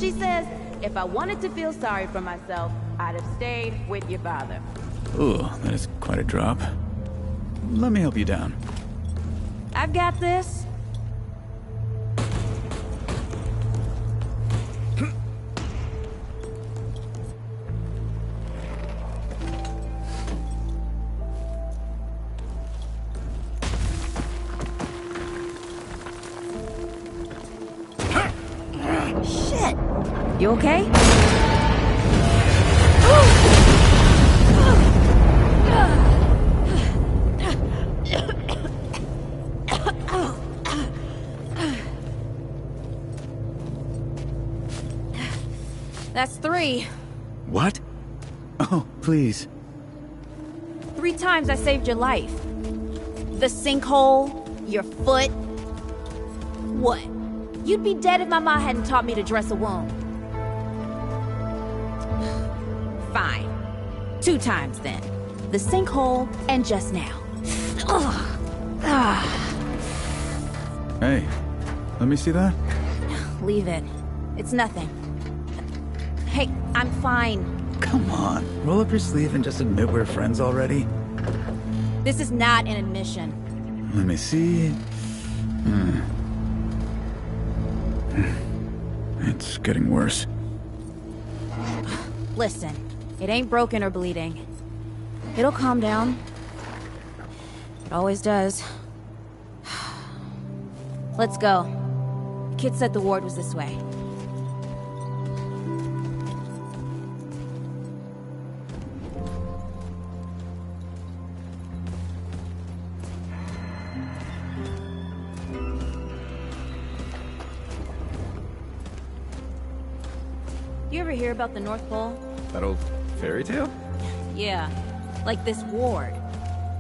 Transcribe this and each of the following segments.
She says, if I wanted to feel sorry for myself, I'd have stayed with your father. Ooh, that is quite a drop. Let me help you down. I've got this. Shit! You okay? That's 3. What? Oh, please. 3 times I saved your life. The sinkhole, your foot. What? You'd be dead if my ma hadn't taught me to dress a wound. Fine. 2 times then. The sinkhole and just now. Ugh. Hey, let me see that. Leave it. It's nothing. Hey, I'm fine. Come on, roll up your sleeve and just admit we're friends already. This is not an admission. Let me see. It's getting worse. Listen, it ain't broken or bleeding. It'll calm down. It always does. Let's go. The kid said the ward was this way. You ever hear about the North Pole? That old fairy tale? Yeah, like this ward.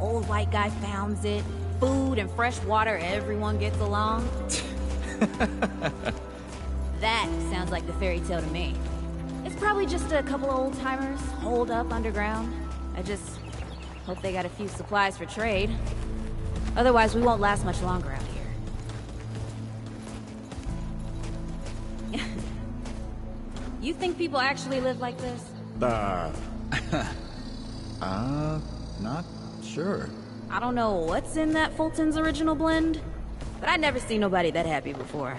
Old white guy founds it. Food and fresh water, everyone gets along. That sounds like the fairy tale to me. It's probably just a couple of old-timers holed up underground. I just hope they got a few supplies for trade. Otherwise, we won't last much longer out here. You think people actually live like this? Not sure. I don't know what's in that Fulton's original blend, but I never seen nobody that happy before.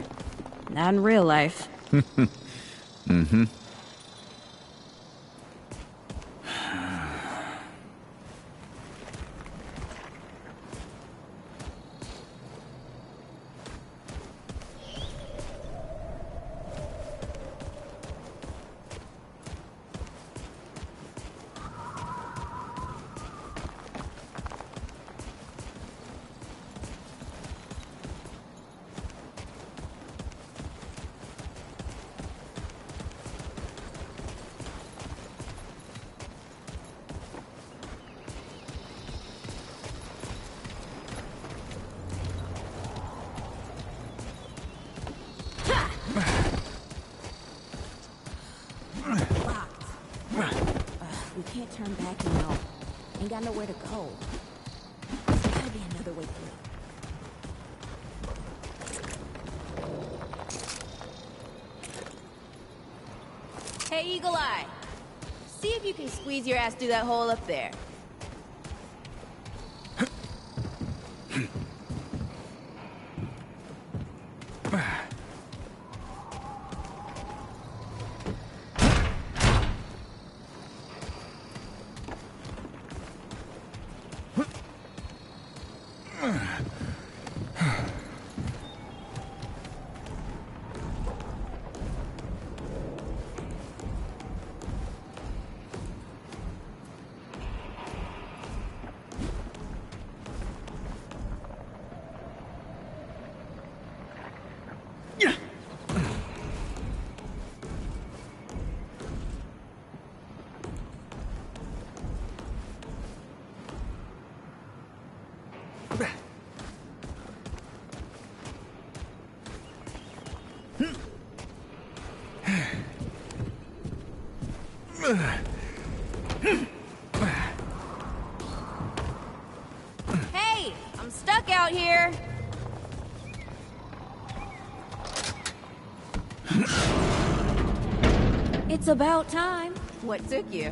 Not in real life. Mm-hmm. We can't turn back now. Ain't got nowhere to go. There's gotta be another way through. Hey, Eagle Eye. See if you can squeeze your ass through that hole up there. Hey, I'm stuck out here. It's about time. What took you?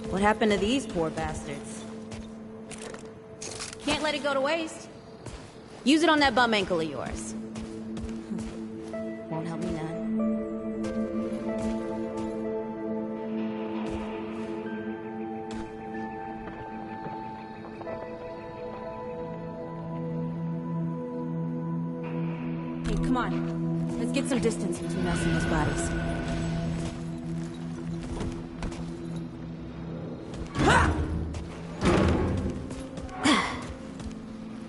What happened to these poor bastards? Can't let it go to waste. Use it on that bum ankle of yours. Won't help me none. Hey, come on. Let's get some distance between us and those bodies.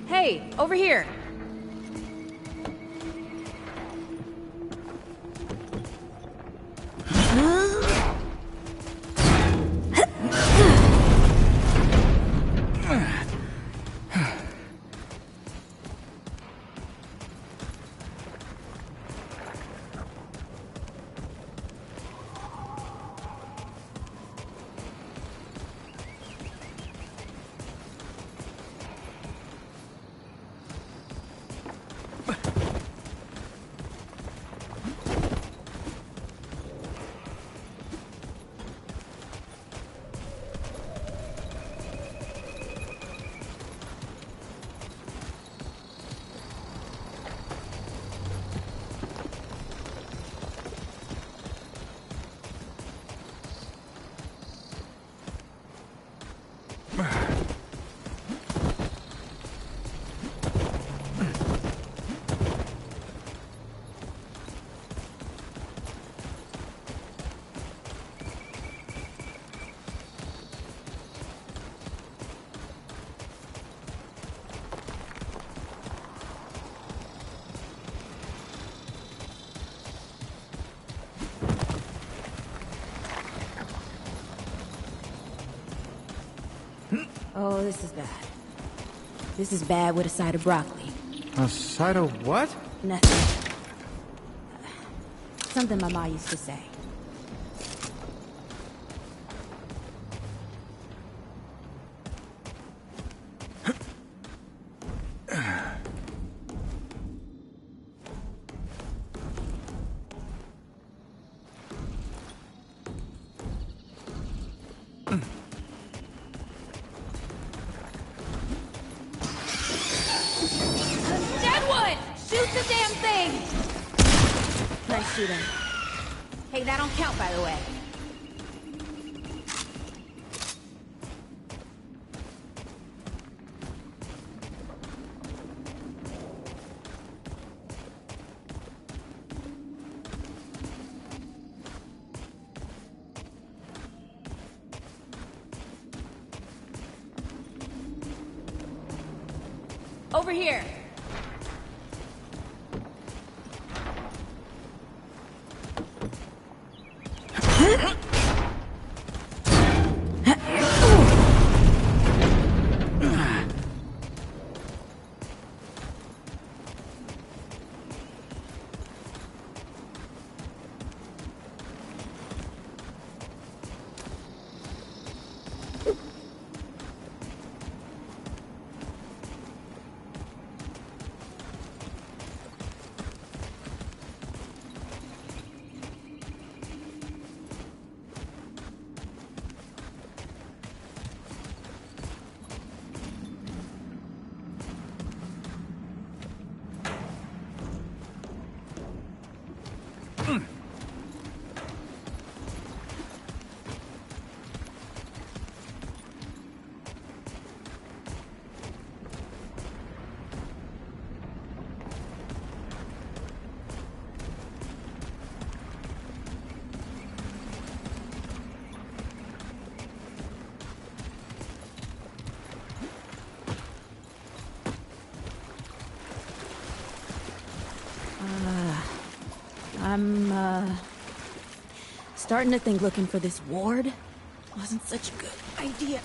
Hey, over here. Oh, this is bad. This is bad with a side of broccoli. A side of what? Nothing. Something my ma used to say. Shoot the damn thing! Nice shooting. Hey, that don't count, by the way. Over here. I'm, starting to think looking for this ward wasn't such a good idea.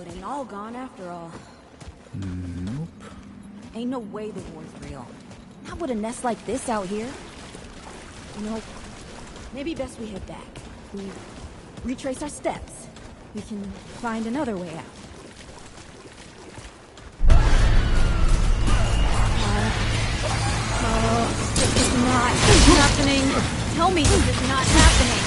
it ain't all gone after all. Nope. Ain't no way the war's real. Not with a nest like this out here. You know, maybe best we head back. We retrace our steps. We can find another way out. This is not happening. Tell me this is not happening.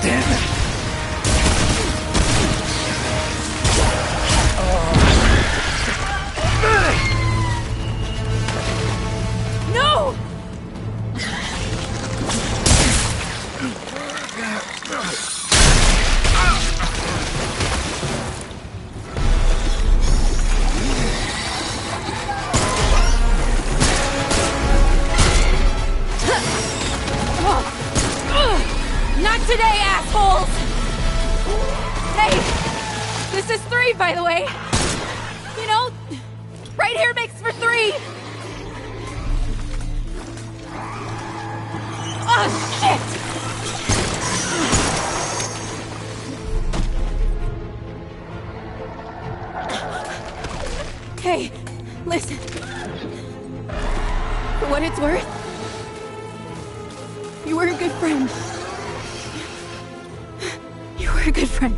Damn it. No! Not today, assholes! Hey, this is 3, by the way. You know, right here makes for 3. Oh, shit! Hey, listen. For what it's worth, you were a good friend. You were a good friend.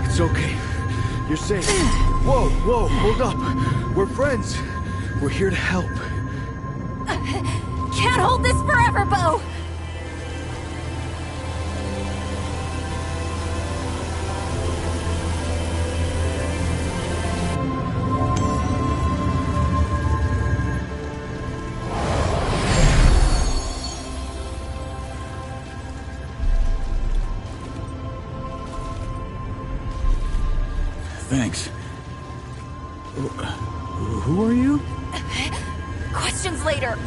It's okay. You're safe. Whoa, whoa, hold up. We're friends. We're here to help. Can't hold this forever, Bo! Thanks. Who are you? Questions later.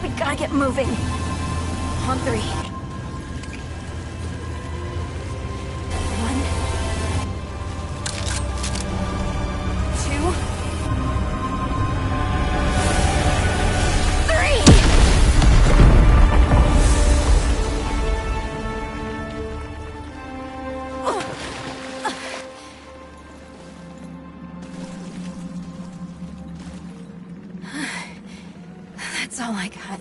We gotta get moving. On 3. 1, 2, 3. That's all I got.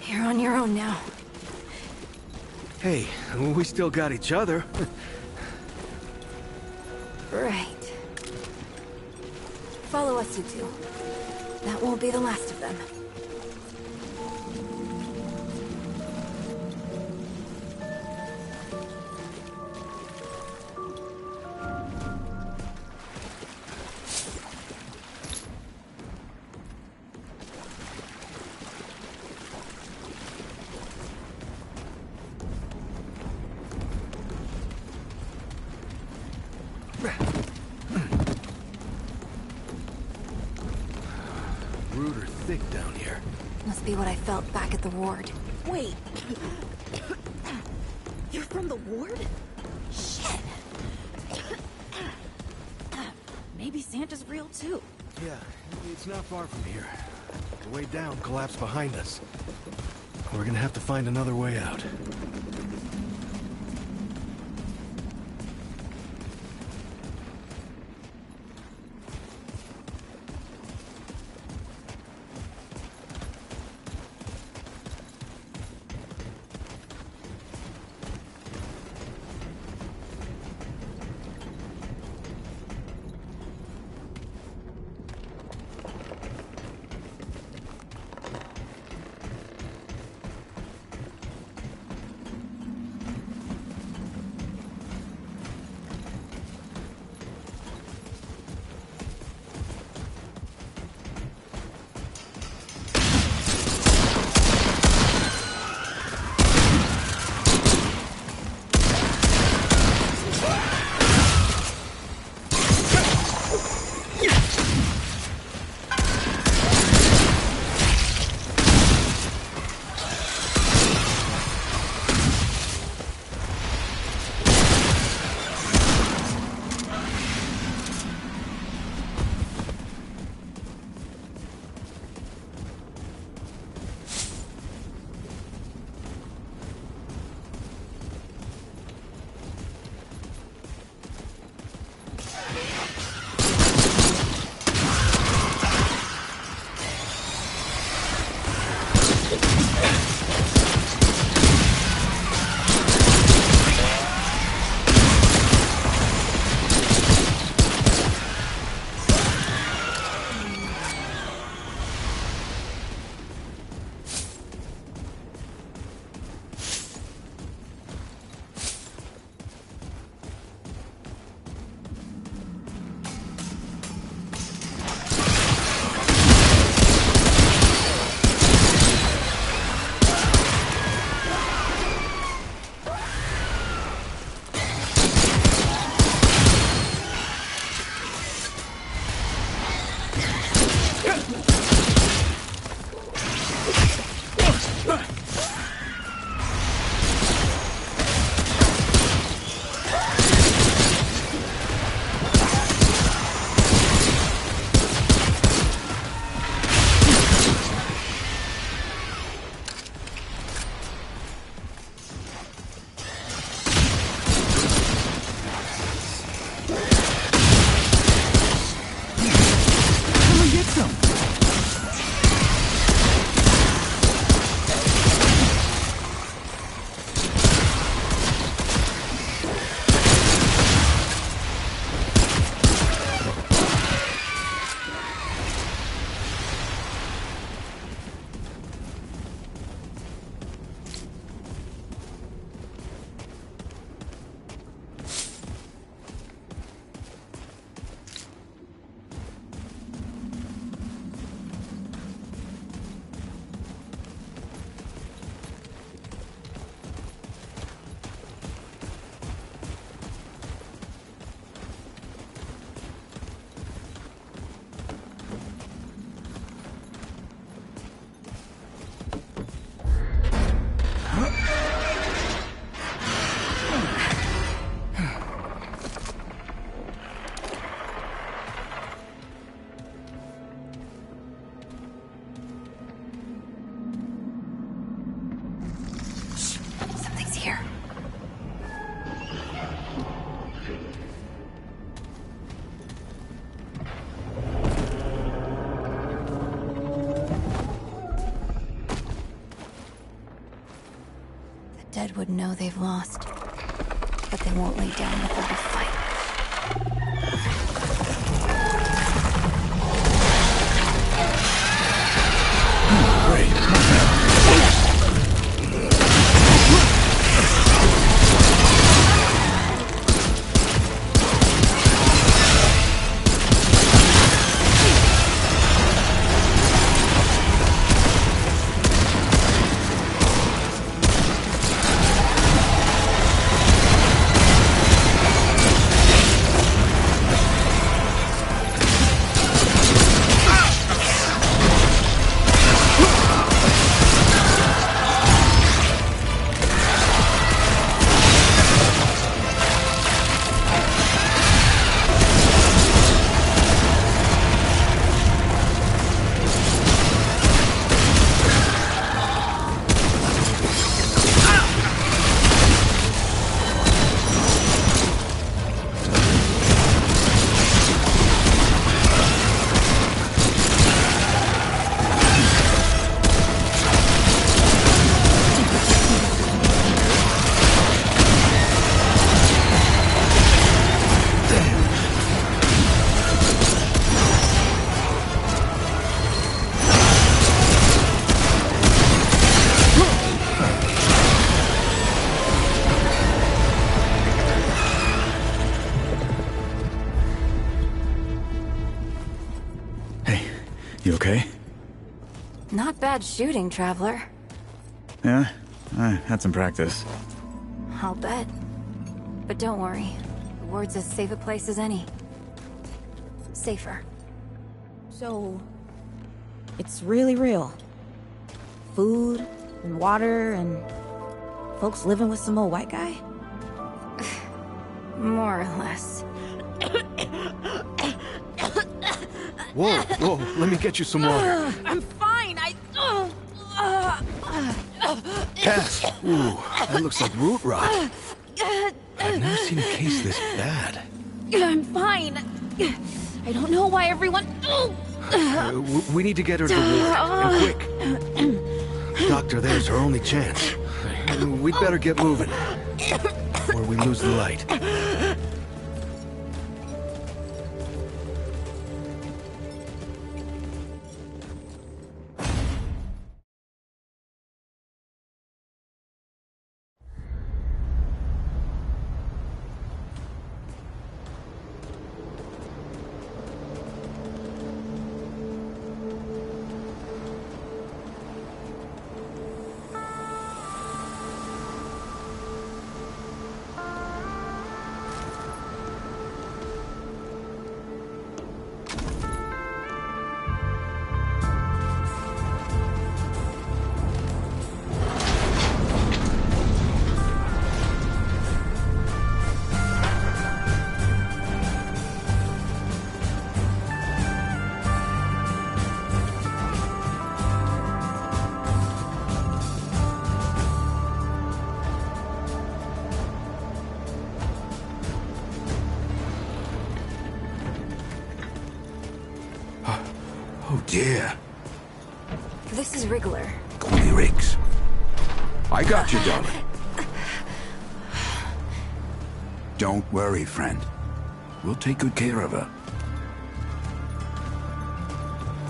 You're on your own now. Hey, we still got each other. Right. Follow us, you two. That won't be the last of them. Rude or thick down here. Must be what I felt back at the ward. Wait. You're from the ward? Shit. Maybe Santa's real too. Yeah, it's not far from here. The way down collapsed behind us. We're gonna have to find another way out. Dead would know they've lost, but they won't lay down without a fight. You okay? Not bad shooting, Traveler. Yeah, I had some practice. I'll bet. But don't worry. The ward's as safe a place as any. Safer. So, it's really real. Food, and water, and folks living with some old white guy? More or less. Whoa, whoa, let me get you some water. I'm fine, Cass! Ooh, that looks like root rot. I've never seen a case this bad. I'm fine. I don't know why everyone... We need to get her to the ward, and quick. Doctor, there's our only chance. We'd better get moving before we lose the light. Oh dear. This is Wriggler. Call me Riggs. I got you, darling. Don't worry, friend. We'll take good care of her.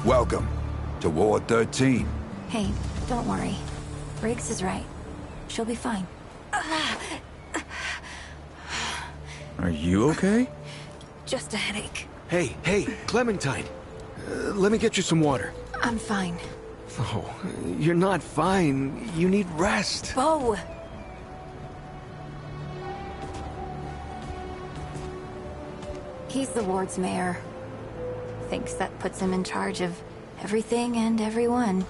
Welcome to Ward 13. Hey, don't worry. Riggs is right. She'll be fine. Are you okay? Just a headache. Hey, Clementine. Let me get you some water. I'm fine. Oh, you're not fine. You need rest. Bo! He's the ward's mayor. Thinks that puts him in charge of everything and everyone.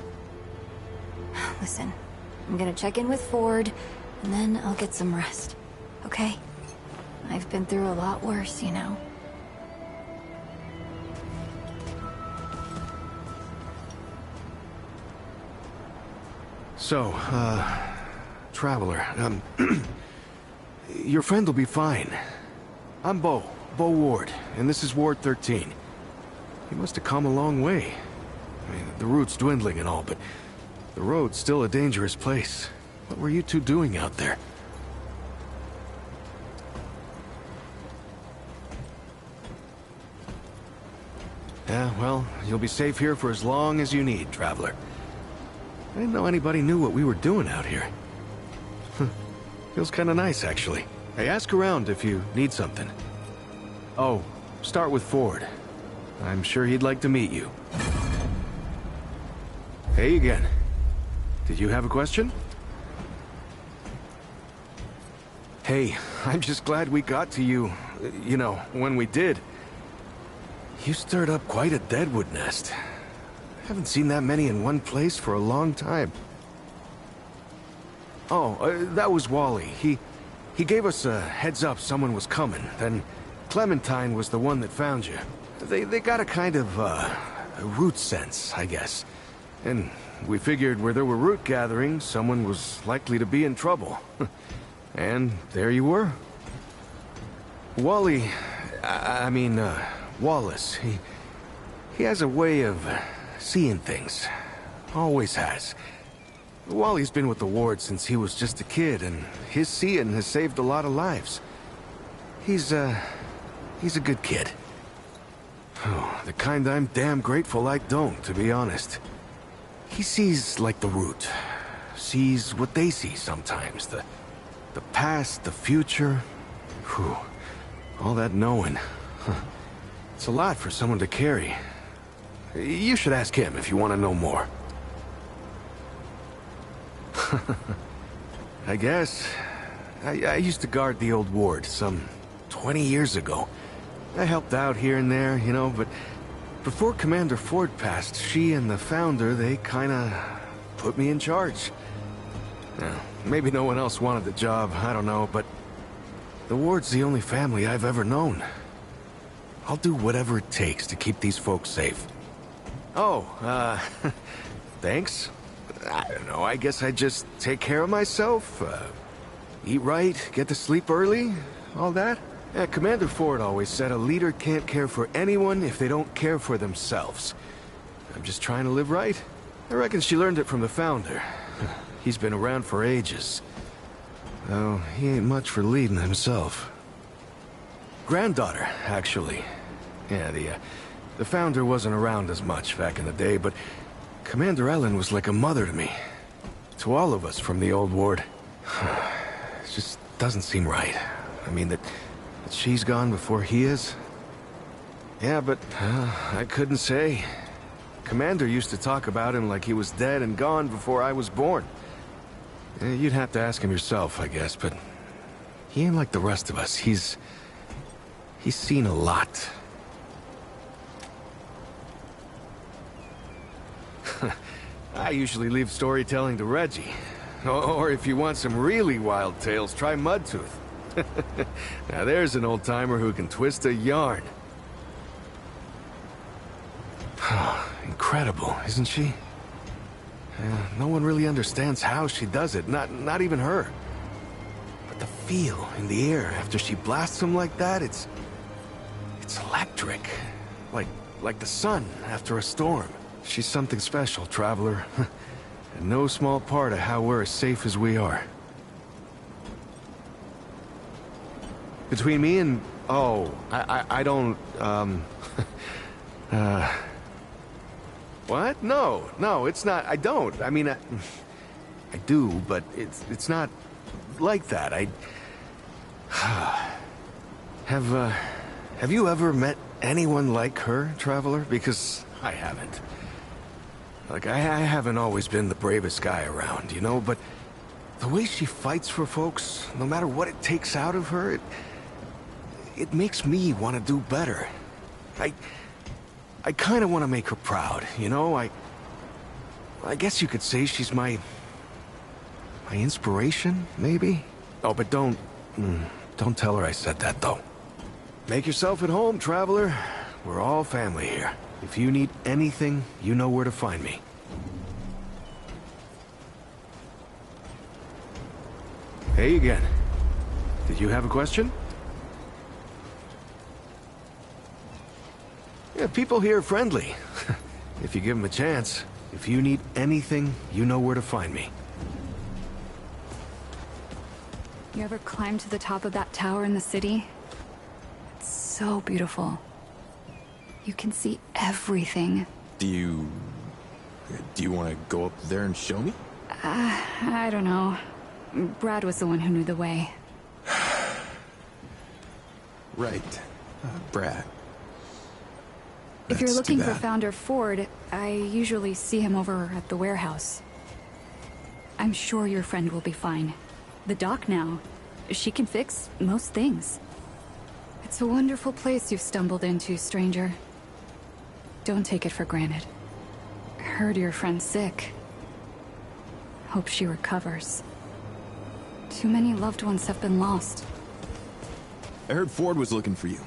Listen, I'm gonna check in with Ford, and then I'll get some rest. Okay? I've been through a lot worse, you know. So, Traveler, your friend will be fine. I'm Bo Ward, and this is Ward 13. He must have come a long way. I mean, the route's dwindling and all, but the road's still a dangerous place. What were you two doing out there? Yeah, well, you'll be safe here for as long as you need, Traveler. I didn't know anybody knew what we were doing out here. Feels kinda nice, actually. Hey, ask around if you need something. Oh, start with Ford. I'm sure he'd like to meet you. Hey again. Did you have a question? Hey, I'm just glad we got to you, you know, when we did. You stirred up quite a deadwood nest. Haven't seen that many in one place for a long time. Oh, that was Wally. He gave us a heads up someone was coming. Then Clementine was the one that found you. They got a kind of, a root sense, I guess. And we figured where there were root gatherings, someone was likely to be in trouble. And there you were. Wally, Wallace, he has a way of seeing things. Always has. Wally's been with the ward since he was just a kid, and his seeing has saved a lot of lives. He's a good kid. Oh, the kind I'm damn grateful I don't, to be honest. He sees like the root. Sees what they see sometimes. The past, the future. Whew. All that knowing. It's a lot for someone to carry. You should ask him if you want to know more. I guess. I used to guard the old ward some 20 years ago. I helped out here and there, you know, but before Commander Ford passed, she and the founder, they kinda put me in charge. Now, maybe no one else wanted the job, I don't know, but the ward's the only family I've ever known. I'll do whatever it takes to keep these folks safe. Oh, thanks. I don't know, I guess I just take care of myself, eat right, get to sleep early, all that. Yeah, Commander Ford always said a leader can't care for anyone if they don't care for themselves. I'm just trying to live right. I reckon she learned it from the founder. He's been around for ages. Though he ain't much for leading himself. Granddaughter, actually. Yeah, the founder wasn't around as much back in the day, but Commander Ellen was like a mother to me. To all of us from the old ward. It just doesn't seem right. I mean, that she's gone before he is. Yeah, but I couldn't say. Commander used to talk about him like he was dead and gone before I was born. You'd have to ask him yourself, I guess, but he ain't like the rest of us. He's seen a lot. I usually leave storytelling to Reggie. Or if you want some really wild tales, try Mudtooth. Now there's an old-timer who can twist a yarn. Incredible, isn't she? No one really understands how she does it, not even her. But the feel in the air after she blasts him like that, it's electric. Like the sun after a storm. She's something special, Traveler. And no small part of how we're as safe as we are. Between me and... Oh, I don't, What? No, it's not. I don't. I mean, I do, but it's not like that. Have you ever met anyone like her, Traveler? Because I haven't. Like, I haven't always been the bravest guy around, you know, but the way she fights for folks, no matter what it takes out of her, it makes me want to do better. I kind of want to make her proud, you know? I guess you could say she's my inspiration, maybe? Oh, but don't tell her I said that, though. Make yourself at home, Traveler. We're all family here. If you need anything, you know where to find me. Hey again. Did you have a question? Yeah, people here are friendly. If you give them a chance. If you need anything, you know where to find me. You ever climbed to the top of that tower in the city? It's so beautiful. You can see everything. Do you want to go up there and show me? I don't know. Brad was the one who knew the way. Right. Brad. If you're That's looking too for bad. Founder Ford, I usually see him over at the warehouse. I'm sure your friend will be fine. The doc now, she can fix most things. It's a wonderful place you've stumbled into, stranger. Don't take it for granted. Heard your friend's sick. Hope she recovers. Too many loved ones have been lost. I heard Ford was looking for you.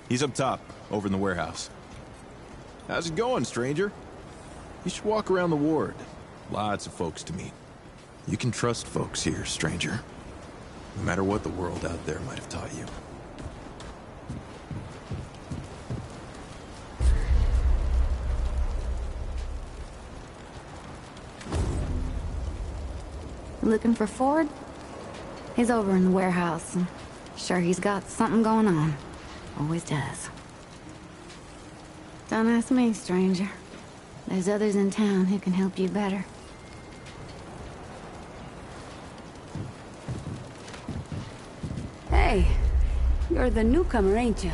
He's up top, over in the warehouse. How's it going, stranger? You should walk around the ward. Lots of folks to meet. You can trust folks here, stranger. No matter what the world out there might have taught you. Looking for Ford? He's over in the warehouse. Sure, he's got something going on. Always does. Don't ask me, stranger. There's others in town who can help you better. Hey, you're the newcomer, ain't you?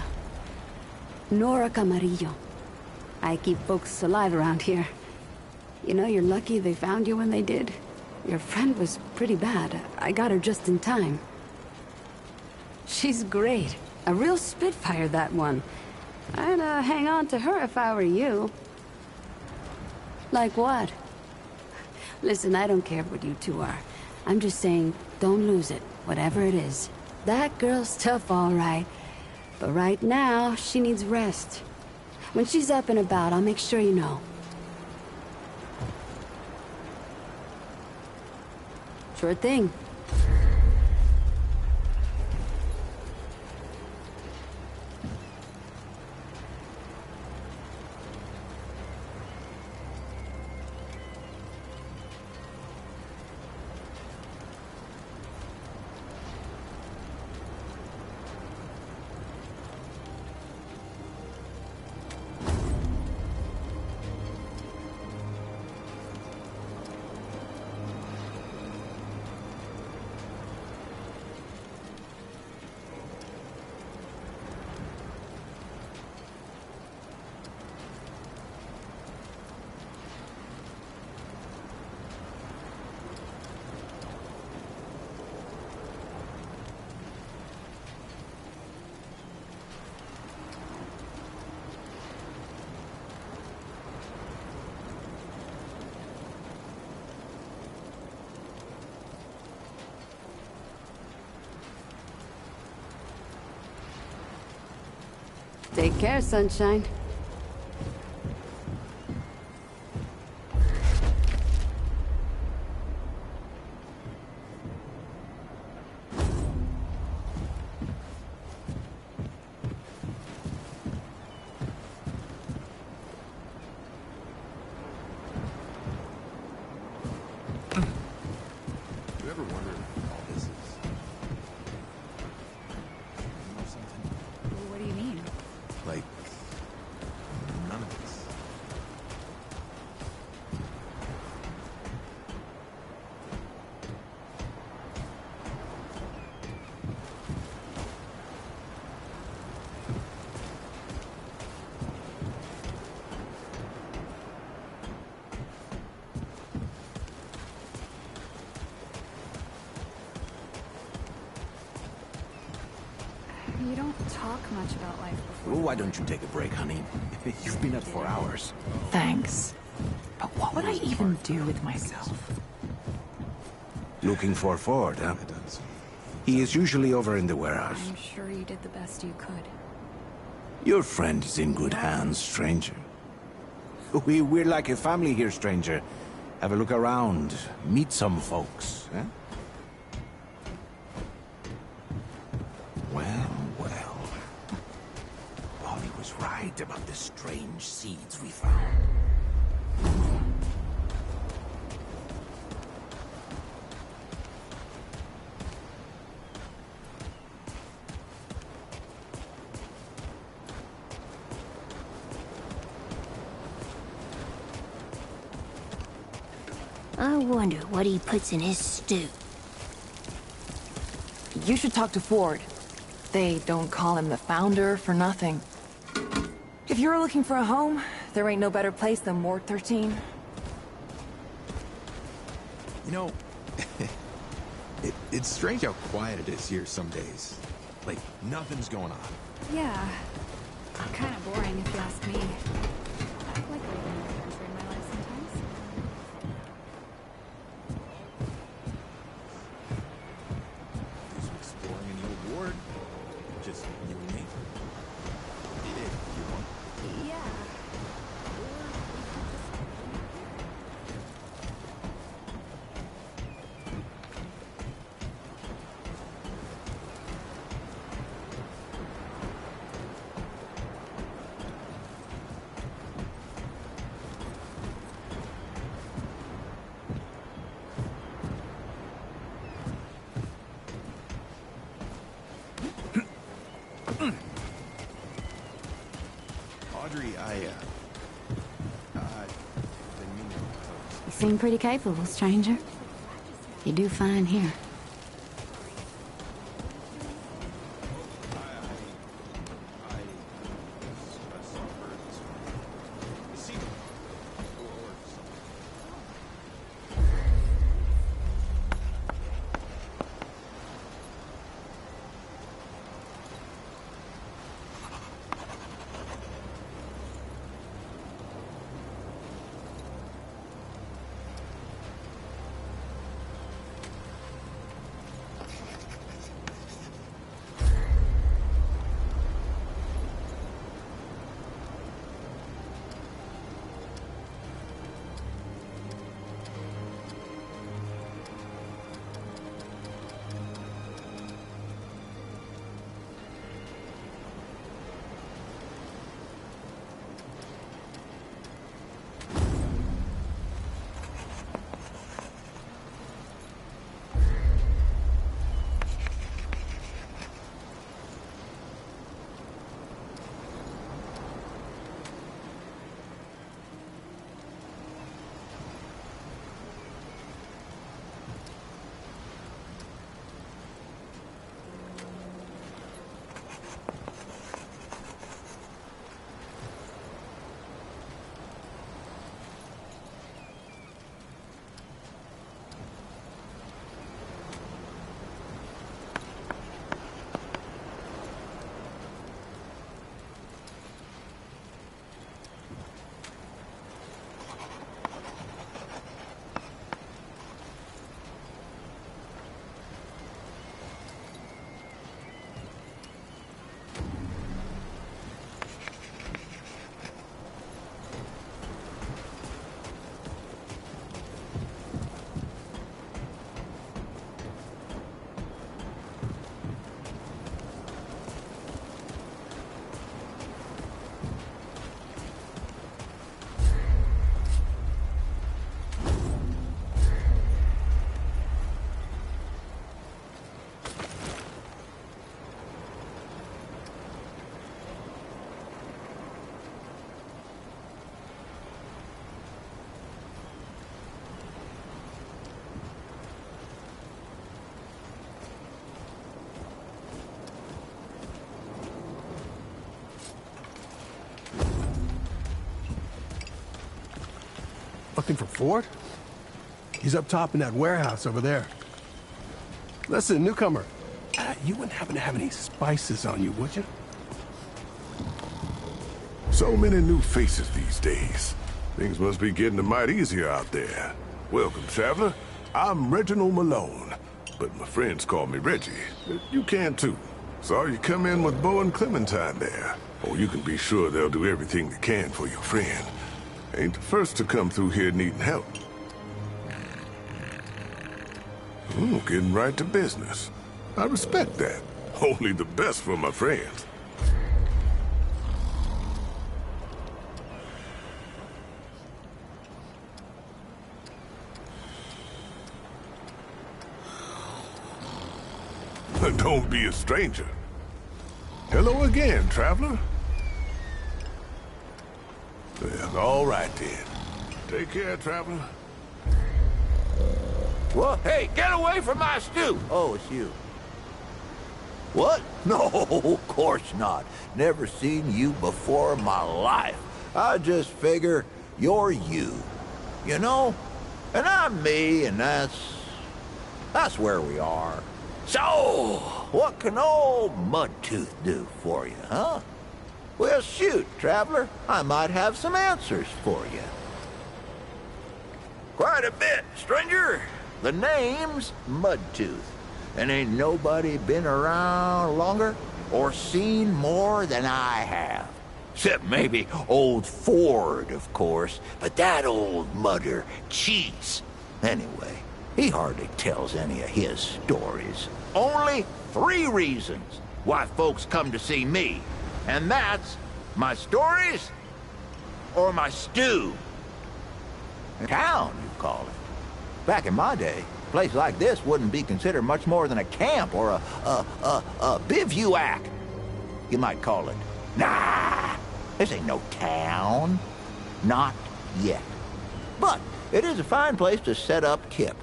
Nora Camarillo. I keep folks alive around here. You know, you're lucky they found you when they did. Your friend was pretty bad. I got her just in time. She's great. A real spitfire, that one. I'd hang on to her if I were you. Like what? Listen, I don't care what you two are. I'm just saying, don't lose it, whatever it is. That girl's tough, all right. But right now, she needs rest. When she's up and about, I'll make sure you know. Sure thing. Take care, sunshine. You ever wonder what all this is? Or something? What do you mean? Like, none of this. You don't talk much about life before. Well, why don't you take a break, honey? You've been up for hours. Thanks. But what would I even do with myself? Looking for Ford, huh? It does. He is usually over in the warehouse. I'm sure you did the best you could. Your friend is in good hands, stranger. We're like a family here, stranger. Have a look around. Meet some folks, eh? Well, well. Wally was right about the strange seeds we found. I wonder what he puts in his stew. You should talk to Ford. They don't call him the founder for nothing. If you're looking for a home, there ain't no better place than Ward 13. You know, it's strange how quiet it is here some days. Like, nothing's going on. Yeah. Kind of boring if you ask me. I like living in the country in my life sometimes. Do some exploring in the old ward. Just you and me. If you want. Yeah. Audrey, didn't mean to propose. You seem pretty capable, stranger. You do fine here. I saw her this morning. You see them? Or something. Looking for Ford? He's up top in that warehouse over there. Listen, newcomer. You wouldn't happen to have any spices on you, would you? So many new faces these days. Things must be getting a mite easier out there. Welcome, traveler. I'm Reginald Malone, but my friends call me Reggie. You can too. Saw you come in with Bo and Clementine there. Oh, you can be sure they'll do everything they can for your friend. Ain't the first to come through here needing help. Getting right to business. I respect that. Only the best for my friends. Don't be a stranger. Hello again, traveler. Well, all right then. Take care, traveler. What? Hey, get away from my stew! Oh, it's you. What? No, of course not. Never seen you before in my life. I just figure you're you. You know? And I'm me, and that's where we are. So, what can old Mudtooth do for you, huh? Well, shoot, traveler. I might have some answers for you. Quite a bit, stranger. The name's Mudtooth, and ain't nobody been around longer or seen more than I have. Except maybe old Ford, of course, but that old mudder cheats. Anyway, he hardly tells any of his stories. Only 3 reasons why folks come to see me, and that's my stories or my stew. Town, you call it. Back in my day, a place like this wouldn't be considered much more than a camp or a bivouac. You might call it. Nah, this ain't no town. Not yet. But it is a fine place to set up kip.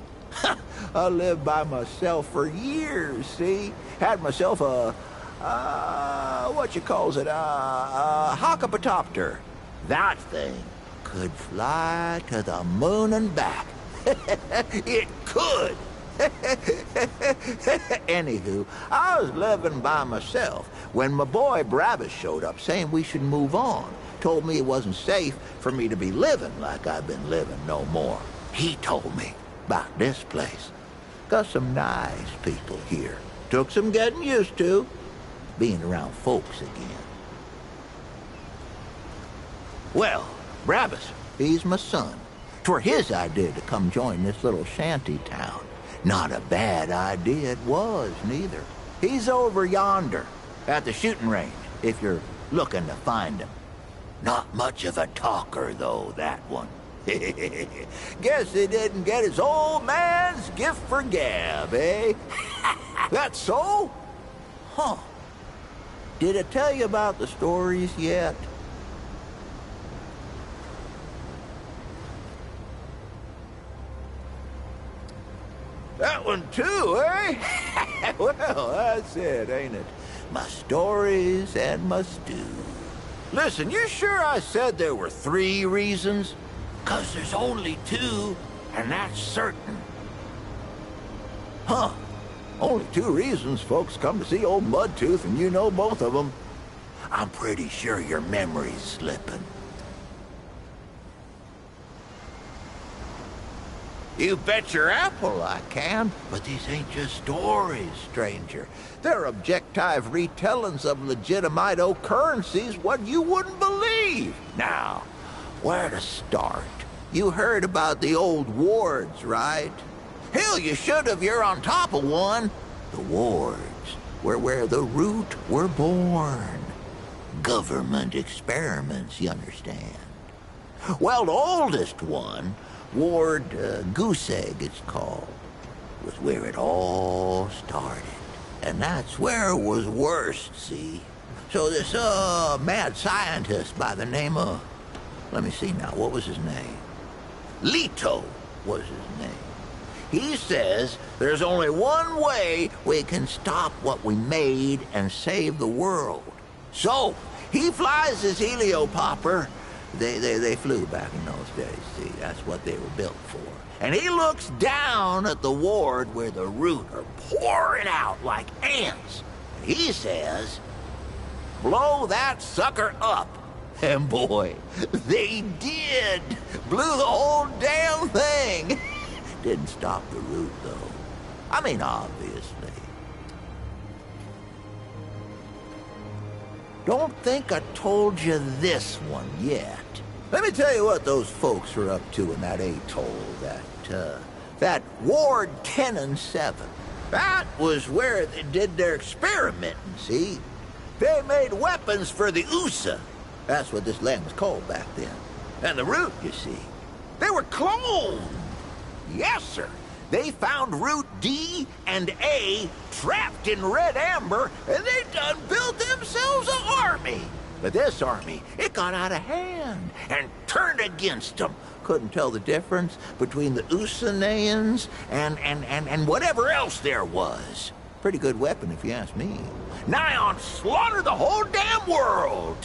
I lived by myself for years, see? Had myself a hockapatopter. That thing could fly to the moon and back. It could. Anywho, I was living by myself when my boy Brabus showed up saying we should move on. Told me it wasn't safe for me to be living like I've been living no more. He told me about this place. Got some nice people here. Took some getting used to, being around folks again. Well, Brabus, he's my son. 'Twere his idea to come join this little shanty town. Not a bad idea it was, neither. He's over yonder, at the shooting range, if you're looking to find him. Not much of a talker, though, that one. Guess he didn't get his old man's gift for gab, eh? That's so? Huh. Did I tell you about the stories yet? That one too, eh? Well, that's it, ain't it? My stories and my stew. Listen, you sure I said there were 3 reasons? 'Cause there's only 2, and that's certain. Huh. Only 2 reasons folks come to see old Mudtooth, and you know both of them. I'm pretty sure your memory's slipping. You bet your apple I can, but these ain't just stories, stranger. They're objective retellings of legitimate occurrences what you wouldn't believe. Now, where to start? You heard about the old wards, right? Hell, you should have. You're on top of one. The wards were where the root were born. Government experiments, you understand. Well, the oldest one, Ward Goose Egg it's called, was where it all started. And that's where it was worst, see? So this mad scientist by the name of, let me see now, what was his name? Leto was his name. He says there's only one way we can stop what we made and save the world. So he flies his heliopopper They flew back in those days, see? That's what they were built for. And he looks down at the ward where the root are pouring out like ants. And he says, blow that sucker up. And boy, they did. Blew the whole damn thing. Didn't stop the root, though. I mean, obviously. Don't think I told you this one yet. Let me tell you what those folks are up to in that atoll, that Ward 10 and 7. That was where they did their experimenting, see? They made weapons for the USA. That's what this land was called back then. And the root, you see, they were cloned. Yes, sir. They found Root D and A trapped in red amber, and they done built themselves an army. But this army, it got out of hand and turned against them. Couldn't tell the difference between the Usanayans and whatever else there was. Pretty good weapon, if you ask me. Nigh on slaughter the whole damn world.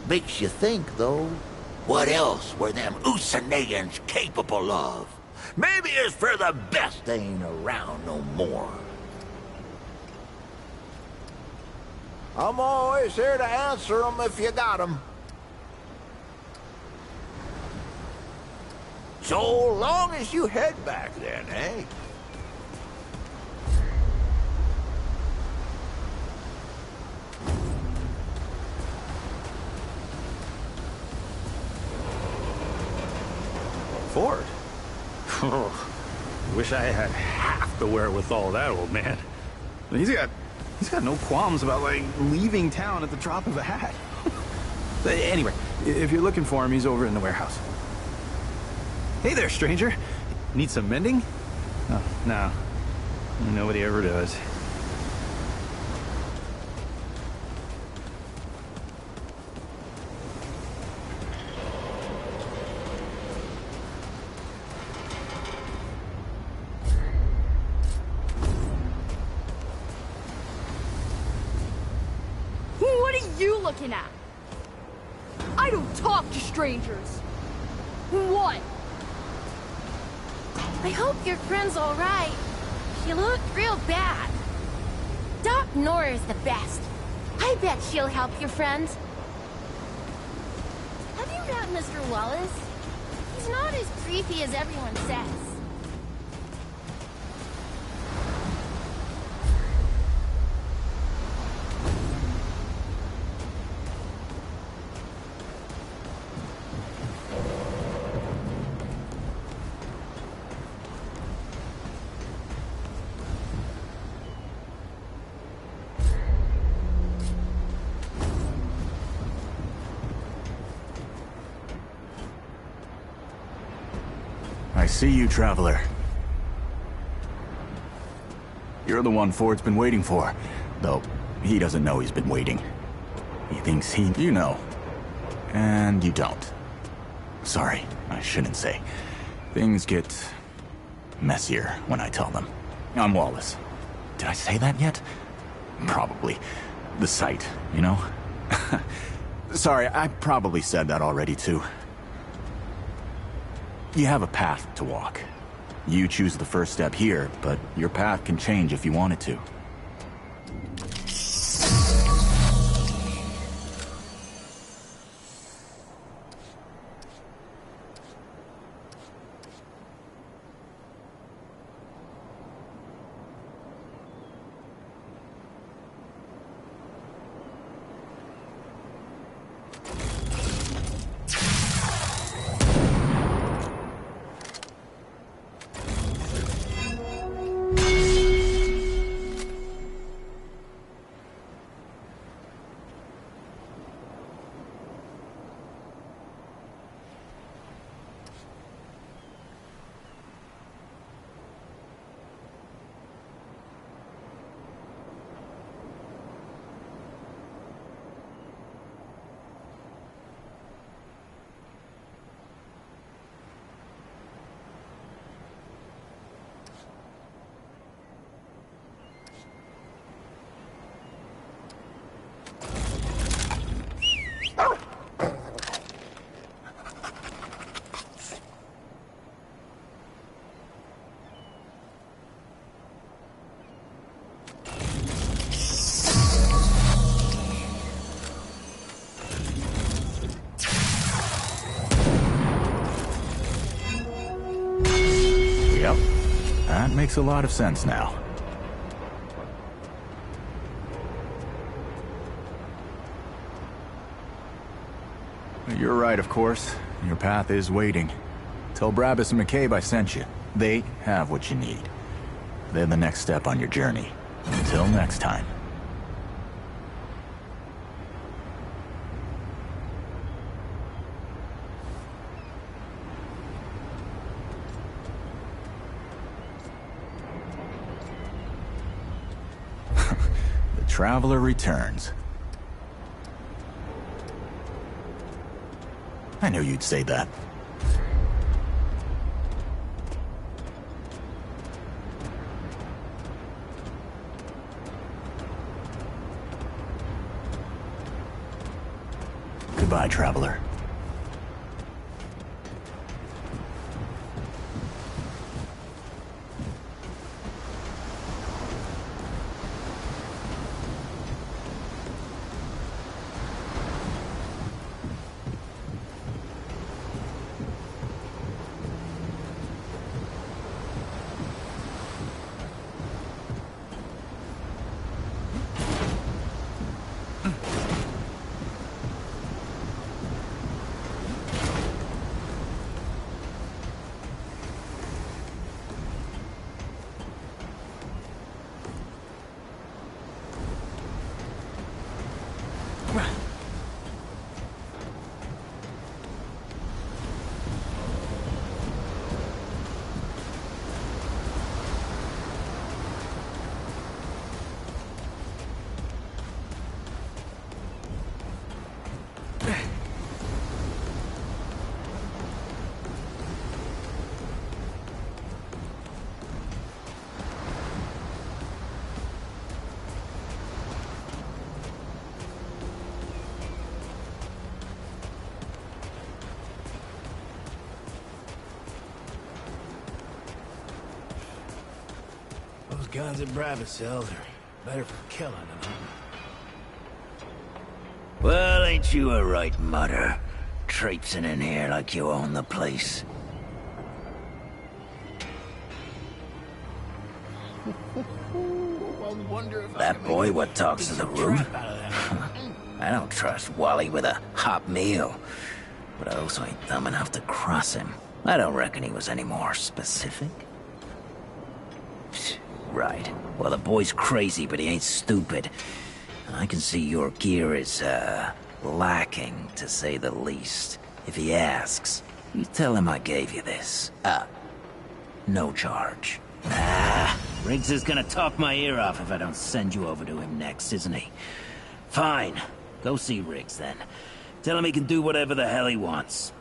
Makes you think, though, what else were them Usanayans capable of? Maybe it's for the best they ain't around no more. I'm always here to answer them if you got them. So long as you head back then, eh? Ford? Wish I had half the wherewithal of that old man. He's got no qualms about, like, leaving town at the drop of a hat. Anyway, if you're looking for him, he's over in the warehouse. Hey there, stranger. Need some mending? Oh, no. Nobody ever does. What are you looking at? I don't talk to strangers. What? I hope your friend's all right. She looked real bad. Doc Nora's the best. I bet she'll help your friend. Have you met Mr. Wallace? He's not as creepy as everyone says. I see you, traveler. You're the one Ford's been waiting for. Though, he doesn't know he's been waiting. He thinks you know. And you don't. Sorry, I shouldn't say. Things get messier when I tell them. I'm Wallace. Did I say that yet? Probably. The site, you know? Sorry, I probably said that already, too. You have a path to walk. You choose the first step here, but your path can change if you want it to. That makes a lot of sense now. You're right, of course. Your path is waiting. Tell Brabus and McCabe I sent you. They have what you need. They're the next step on your journey. Until next time. The Traveler returns. I knew you'd say that. Goodbye, Traveler. Those guns that Brabus sells are better for killing than hunting. Well, ain't you a right mutter? Traipsing in here like you own the place. That boy what talks to the root? I don't trust Wally with a hot meal. But I also ain't dumb enough to cross him. I don't reckon he was any more specific. Right. Well, the boy's crazy, but he ain't stupid. I can see your gear is, lacking, to say the least. If he asks, you tell him I gave you this. No charge. Riggs is gonna talk my ear off if I don't send you over to him next, isn't he? Fine. Go see Riggs, then. Tell him he can do whatever the hell he wants.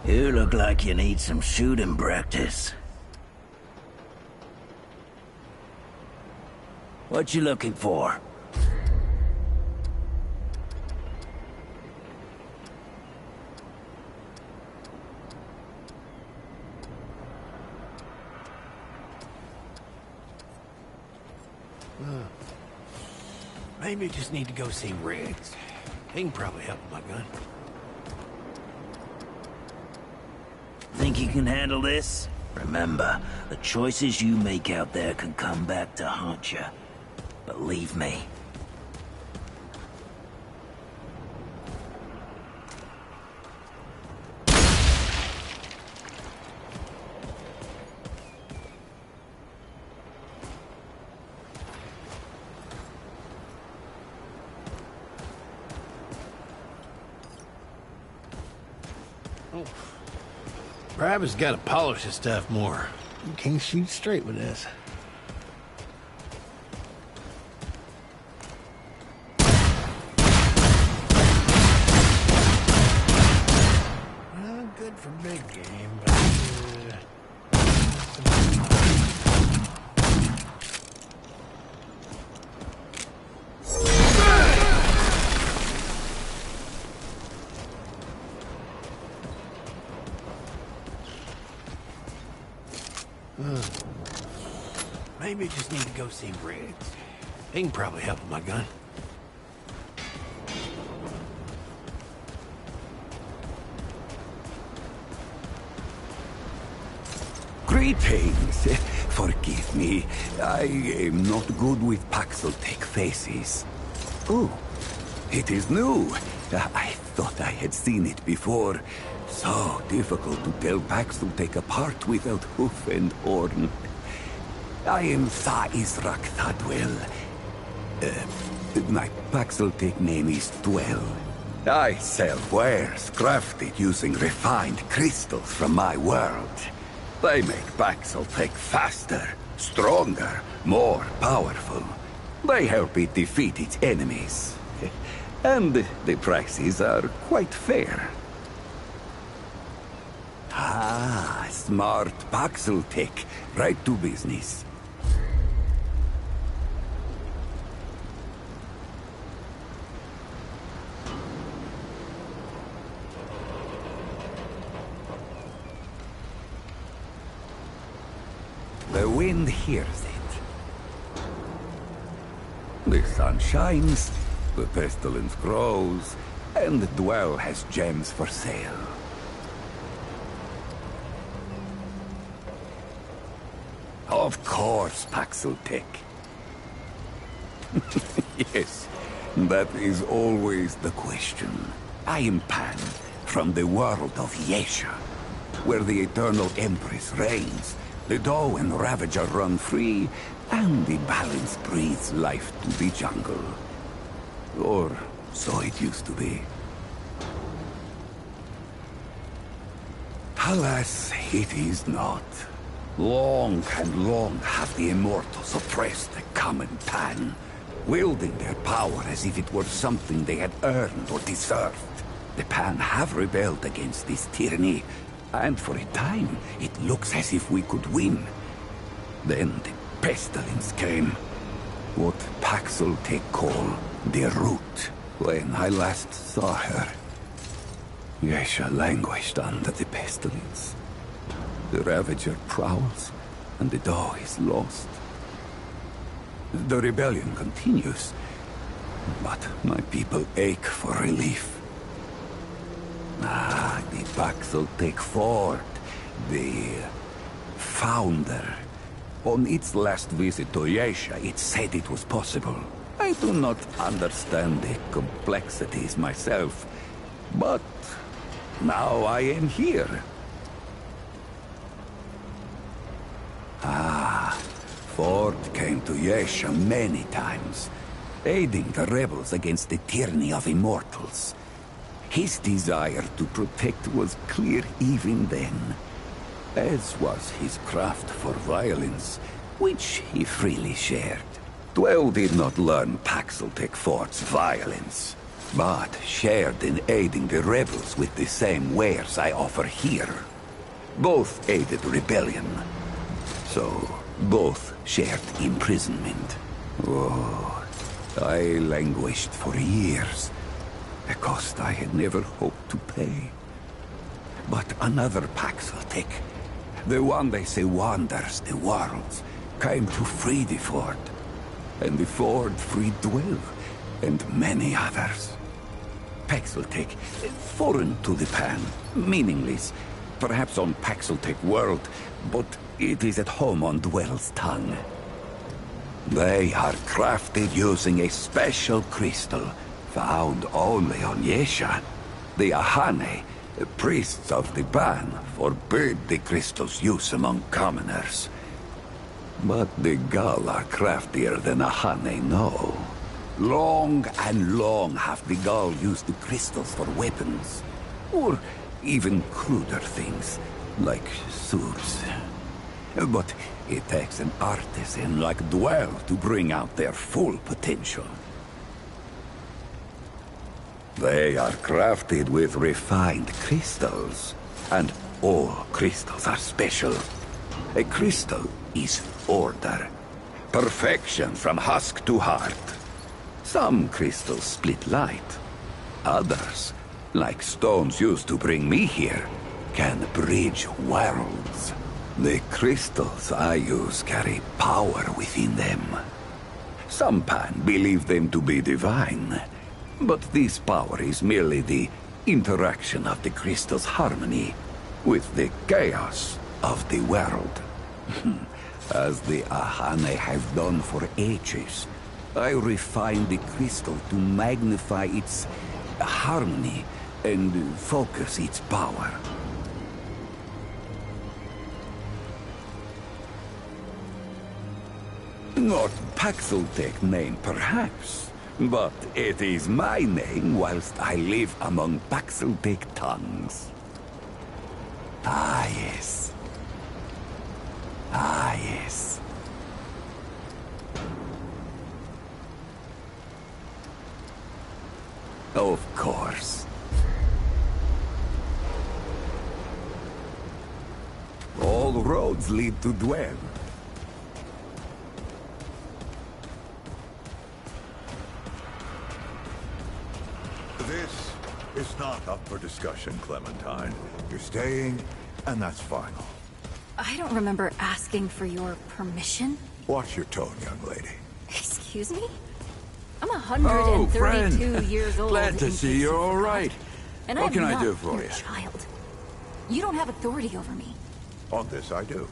You look like you need some shooting practice. What you looking for? Maybe you just need to go see Riggs. He can probably help with my gun. Think you can handle this? Remember, the choices you make out there can come back to haunt you. Believe me. Brabus got to polish his stuff more. You can't shoot straight with this. Well, good for big game, but... Maybe you just need to go see Riggs. He can probably help with my gun. Greetings. Forgive me. I am not good with Paxeltech faces. Oh, it is new. I thought I had seen it before. So difficult to tell Paxeltech apart without hoof and horn. I am Thaisrak Thadwell. My Paxeltech name is Dwell. I sell wares crafted using refined crystals from my world. They make Paxeltech faster, stronger, more powerful. They help it defeat its enemies. And the prices are quite fair. Ah, smart Paxeltech. Right to business. The wind hears it. The sun shines, the pestilence grows, and Dwell has gems for sale. Of course, Paxeltech. Yes, that is always the question. I am Pan, from the world of Yesha, where the Eternal Empress reigns. The Doe and Ravager run free, and the balance breathes life to the jungle. Or so it used to be. Alas, it is not. Long and long have the Immortals oppressed the common Pan, wielding their power as if it were something they had earned or deserved. The Pan have rebelled against this tyranny, and for a time, it looks as if we could win. Then the pestilence came. What Paxeltech call the root. When I last saw her, Yesha languished under the pestilence. The Ravager prowls, and the Doe is lost. The rebellion continues, but my people ache for relief. Ah, the Paxeltech Fort, the founder. On its last visit to Yesha, it said it was possible. I do not understand the complexities myself, but now I am here. Ah, Ford came to Yesha many times, aiding the rebels against the tyranny of immortals. His desire to protect was clear even then, as was his craft for violence, which he freely shared. Dwell did not learn Paxeltech Fort's violence, but shared in aiding the rebels with the same wares I offer here. Both aided rebellion, so both shared imprisonment. Oh, I languished for years, a cost I had never hoped to pay. But another Paxeltech, the one they say wanders the worlds, came to free the Ford. And the Ford freed Dwell, and many others. Paxeltech, foreign to the Pan, meaningless, perhaps on Paxeltech world, but it is at home on Dwell's tongue. They are crafted using a special crystal found only on Yesha. The Ahane, priests of the Pan, forbid the crystal's use among commoners. But the Gal are craftier than Ahane know. Long and long have the Gal used the crystals for weapons, or even cruder things, like swords. But it takes an artisan like Dwell to bring out their full potential. They are crafted with refined crystals, and all crystals are special. A crystal is order, perfection from husk to heart. Some crystals split light. Others, like stones used to bring me here, can bridge worlds. The crystals I use carry power within them. Some Pan believe them to be divine, but this power is merely the interaction of the crystal's harmony with the chaos of the world. As the Ahane have done for ages. I refine the crystal to magnify its harmony and focus its power. Not Paxeltech name, perhaps, but it is my name whilst I live among Paxeltech tongues. Ah, yes. Ah, yes. Of course. All roads lead to Dwell. This is not up for discussion, Clementine. You're staying, and that's final. I don't remember asking for your permission. Watch your tone, young lady. Excuse me? I'm 132 years old. Glad to see you're all right. And What I'm can I not do for your you? child. You don't have authority over me. On this, I do.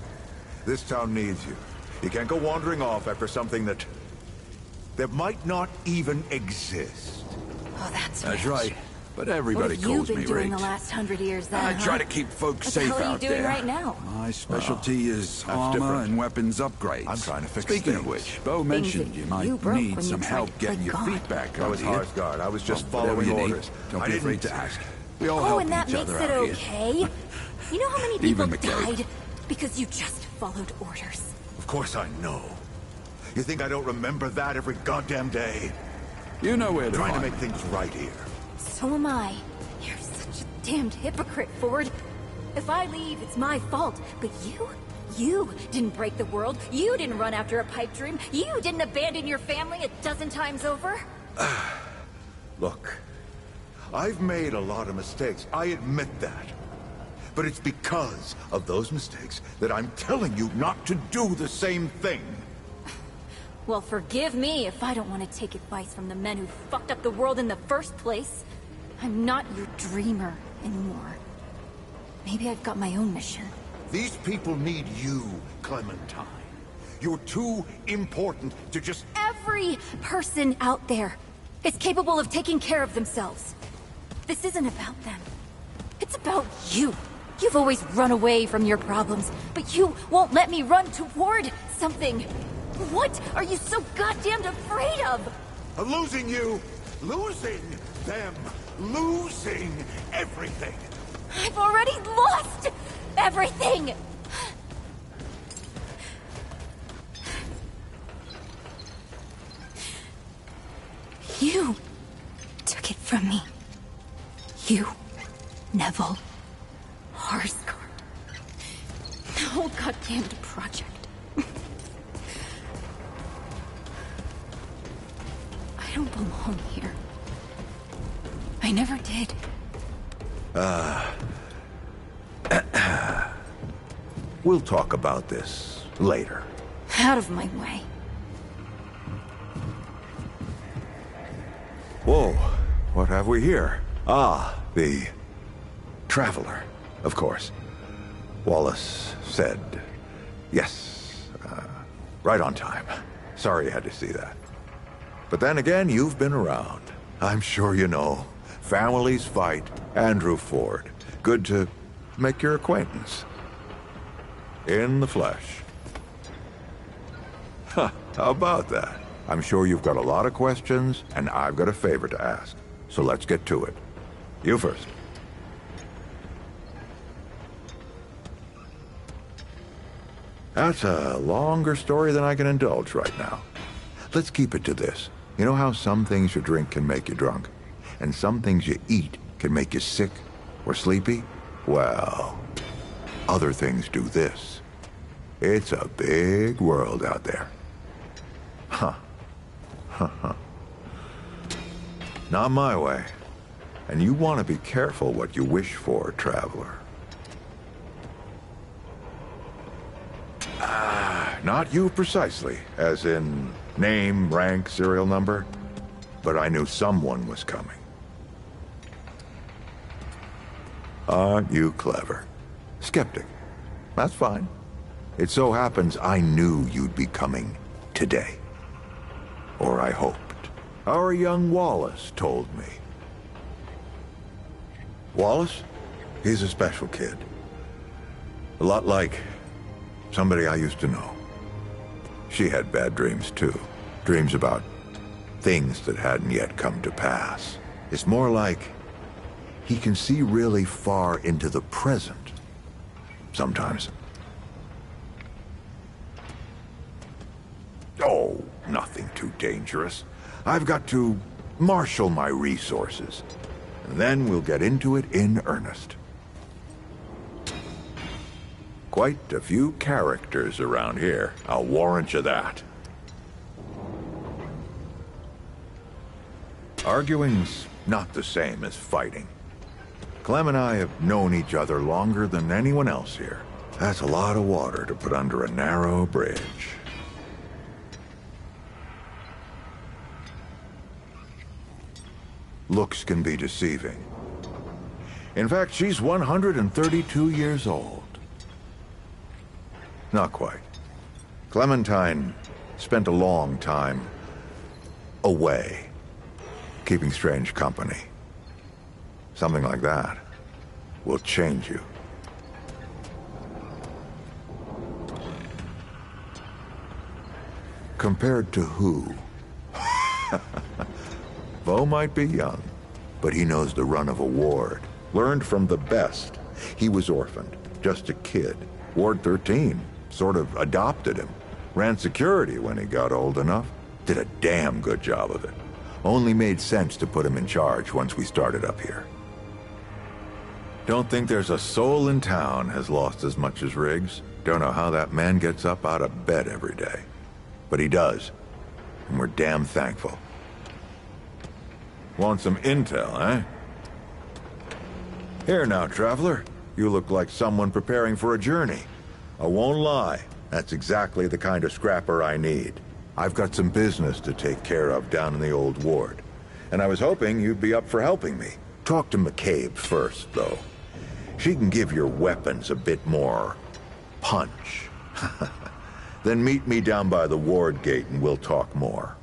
This town needs you. You can't go wandering off after something that might not even exist. Oh, that's That's rich. right. But everybody What have calls you me been doing Riggs. the last 100 years then, I try huh? to keep folks What safe the hell are you out doing there. right now? My specialty is that's armor different. and weapons upgrades. I'm trying to fix Speaking of things. which, Bo Things mentioned that you might you broke need when you some tried help to getting play your God. feet back I on was here. Harsgard. I was just Well, whatever following you need, orders. Don't I be didn't- afraid to ask. We all Oh, help and that each makes other it out here. okay? You know how many people Even McCabe. died because you just followed orders? Of course I know. You think I don't remember that every goddamn day? You know where to Trying to find make things right here. So am I. You're such a damned hypocrite, Ford. If I leave, it's my fault. But you didn't break the world. You didn't run after a pipe dream. You didn't abandon your family a dozen times over. Look, I've made a lot of mistakes. I admit that. But it's because of those mistakes that I'm telling you not to do the same thing. Well, forgive me if I don't want to take advice from the men who fucked up the world in the first place. I'm not your dreamer anymore. Maybe I've got my own mission. These people need you, Clementine. You're too important to just... Every person out there is capable of taking care of themselves. This isn't about them. It's about you. You've always run away from your problems, but you won't let me run toward something. What are you so goddamned afraid of? Of losing you, losing them, losing everything. I've already lost everything! You took it from me. You, Neville, Harsgard. The whole goddamned project. I don't belong here. I never did. We'll talk about this later. Out of my way. Whoa, what have we here? Ah, the Traveler, of course. Wallace said yes, right on time. Sorry you had to see that. But then again, you've been around. I'm sure you know. Families fight. Andrew Ford. Good to make your acquaintance. In the flesh. Huh, how about that? I'm sure you've got a lot of questions, and I've got a favor to ask. So let's get to it. You first. That's a longer story than I can indulge right now. Let's keep it to this. You know how some things you drink can make you drunk, and some things you eat can make you sick or sleepy? Well, other things do this. It's a big world out there. Huh. Not my way. And you want to be careful what you wish for, traveler. Not you precisely, as in name, rank, serial number, but I knew someone was coming. Aren't you clever? Skeptic. That's fine. It so happens I knew you'd be coming today. Or I hoped. Our young Wallace told me. Wallace? He's a special kid. A lot like somebody I used to know. She had bad dreams too. Dreams about things that hadn't yet come to pass. It's more like he can see really far into the present. Sometimes. Oh, nothing too dangerous. I've got to marshal my resources. And then we'll get into it in earnest. Quite a few characters around here. I'll warrant you that. Arguing's not the same as fighting. Clem and I have known each other longer than anyone else here. That's a lot of water to put under a narrow bridge. Looks can be deceiving. In fact, she's 132 years old. Not quite. Clementine spent a long time away, keeping strange company. Something like that will change you. Compared to who? Bo might be young, but he knows the run of a ward. Learned from the best. He was orphaned, just a kid. Ward 13 sort of adopted him. Ran security when he got old enough. Did a damn good job of it. Only made sense to put him in charge once we started up here. Don't think there's a soul in town has lost as much as Riggs. Don't know how that man gets up out of bed every day. But he does. And we're damn thankful. Want some intel, eh? Here now, traveler. You look like someone preparing for a journey. I won't lie. That's exactly the kind of scrapper I need. I've got some business to take care of down in the old ward. And I was hoping you'd be up for helping me. Talk to McCabe first, though. She can give your weapons a bit more punch. Then meet me down by the ward gate and we'll talk more.